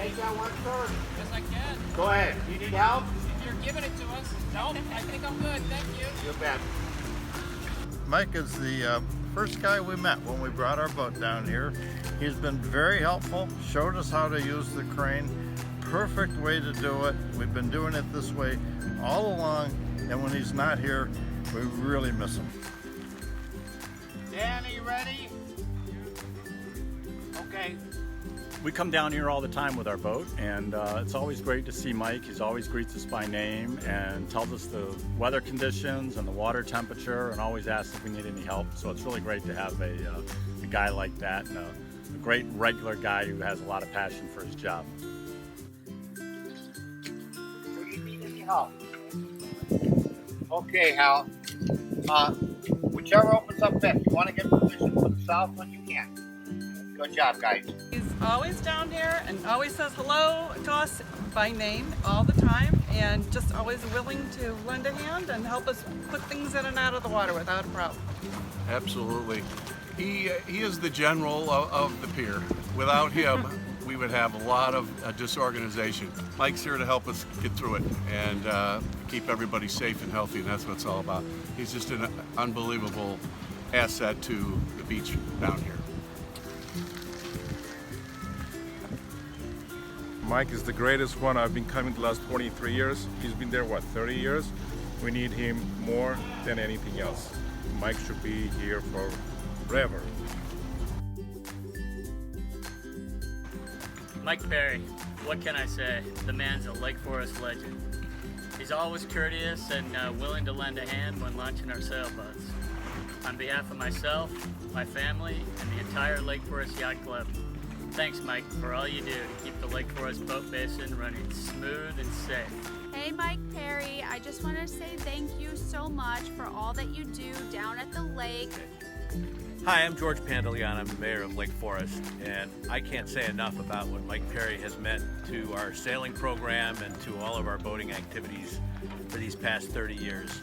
take that one, sir? Yes, I can. Go ahead. Do you need help? If you're giving it to us. No, I think I'm good. Thank you. You bet. Mike is the first guy we met when we brought our boat down here. He's been very helpful, showed us how to use the crane. Perfect way to do it. We've been doing it this way all along, and when he's not here, we really miss him. Dan, are you ready? Okay. We come down here all the time with our boat, and it's always great to see Mike. He always greets us by name and tells us the weather conditions and the water temperature, and always asks if we need any help. So it's really great to have a guy like that, and a great regular guy who has a lot of passion for his job. Do you need any help? Okay, Hal. Whichever opens up best. You want to get position for the south one, you can. Good job, guys. He's always down here and always says hello to us by name all the time, and just always willing to lend a hand and help us put things in and out of the water without a problem. Absolutely. He is the general of the pier. Without him, we would have a lot of disorganization. Mike's here to help us get through it and keep everybody safe and healthy, and that's what it's all about. He's just an unbelievable asset to the beach down here. Mike is the greatest one. I've been coming the last 23 years. He's been there, what, 30 years? We need him more than anything else. Mike should be here forever. Mike Perry, what can I say? The man's a Lake Forest legend. He's always courteous and willing to lend a hand when launching our sailboats. On behalf of myself, my family, and the entire Lake Forest Yacht Club, thanks, Mike, for all you do to keep the Lake Forest Boat Basin running smooth and safe. Hey, Mike Perry, I just want to say thank you so much for all that you do down at the lake. Hi, I'm George Pandelian. I'm the mayor of Lake Forest, and I can't say enough about what Mike Perry has meant to our sailing program and to all of our boating activities for these past 30 years.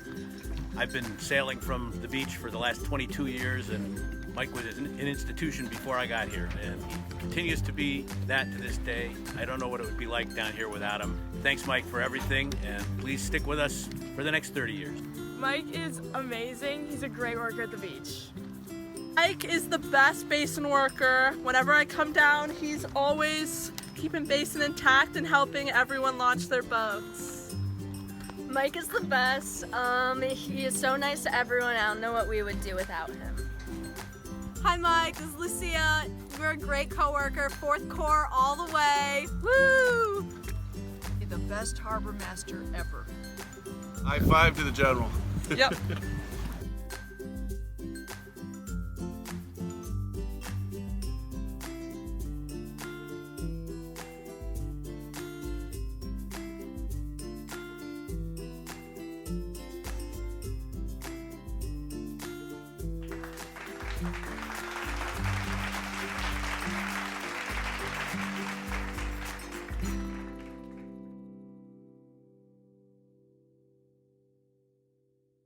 I've been sailing from the beach for the last 22 years, and Mike was an institution before I got here, and he continues to be that to this day. I don't know what it would be like down here without him. Thanks, Mike, for everything, and please stick with us for the next 30 years. Mike is amazing. He's a great worker at the beach. Mike is the best basin worker. Whenever I come down, he's always keeping basin intact and helping everyone launch their boats. Mike is the best. He is so nice to everyone. I don't know what we would do without him. Hi Mike, this is Lucia. You're a great coworker, 4th Corps all the way. Woo! You're the best harbor master ever. High five to the general. Yep.